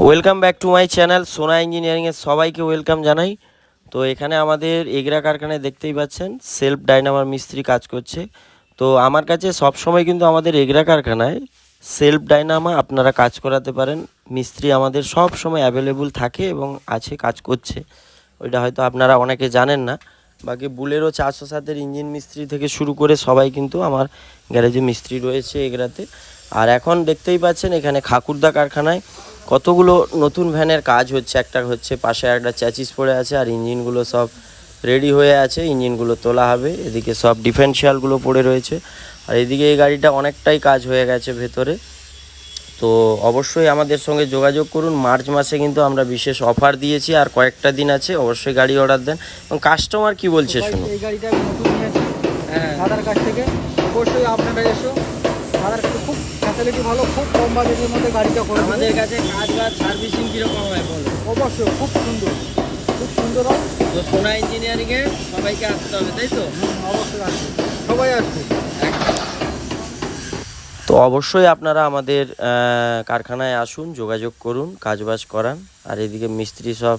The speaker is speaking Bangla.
Welcome back to my channel সোনা ইঞ্জিনিয়ারিংয়ের সবাইকে ওয়েলকাম জানাই। তো এখানে আমাদের এগরা কারখানায় দেখতেই পাচ্ছেন সেলফ ডাইনামার মিস্ত্রি কাজ করছে। তো আমার কাছে সবসময় কিন্তু আমাদের এগরা কারখানায় সেলফ ডাইনামা আপনারা কাজ করাতে পারেন। মিস্ত্রি আমাদের সব সময় অ্যাভেলেবল থাকে এবং আছে, কাজ করছে। ওইটা হয়তো আপনারা অনেকে জানেন না। বাকি বুলেরো 407-এর ইঞ্জিন মিস্ত্রি থেকে শুরু করে সবাই কিন্তু আমার গ্যারেজে মিস্ত্রি রয়েছে এগরাতে। আর এখন দেখতেই পাচ্ছেন এখানে খাকুরদা কারখানায় কতগুলো নতুন ভ্যানের কাজ হচ্ছে। একটা হচ্ছে পাশে একটা চ্যাচিস পড়ে আছে আর ইঞ্জিনগুলো সব রেডি হয়ে আছে, ইঞ্জিনগুলো তোলা হবে। এদিকে সব ডিফারেন্সিয়ালগুলো পড়ে রয়েছে আর এদিকে এই গাড়িটা অনেকটাই কাজ হয়ে গেছে ভেতরে। তো অবশ্যই আমাদের সঙ্গে যোগাযোগ করুন। মার্চ মাসে কিন্তু আমরা বিশেষ অফার দিয়েছি, আর কয়েকটা দিন আছে, অবশ্যই গাড়ি অর্ডার দেন। এবং কাস্টমার কি বলছে শুনুন। এই গাড়িটা আমি নতুন নিয়েছি দাদার কাছ থেকে। অবশ্যই আপনারা এসো, দাদার কাছে খুব ফ্যাসিলিটি ভালো, খুব কম বাজেটের মধ্যে গাড়িটা করে আমাদের কাছে কাজ বা সার্ভিসিং কীরকম হয় বলো? অবশ্যই খুব সুন্দর, খুব সুন্দর হয়। তো সোনা ইঞ্জিনিয়ারিংয়ে সবাইকে আসতে হবে, তাই তো? অবশ্যই আসবে, সবাই আসবে। তো অবশ্যই আপনারা আমাদের কারখানায় আসুন, যোগাযোগ করুন, কাজবাজ করান। আর এদিকে মিস্ত্রি সব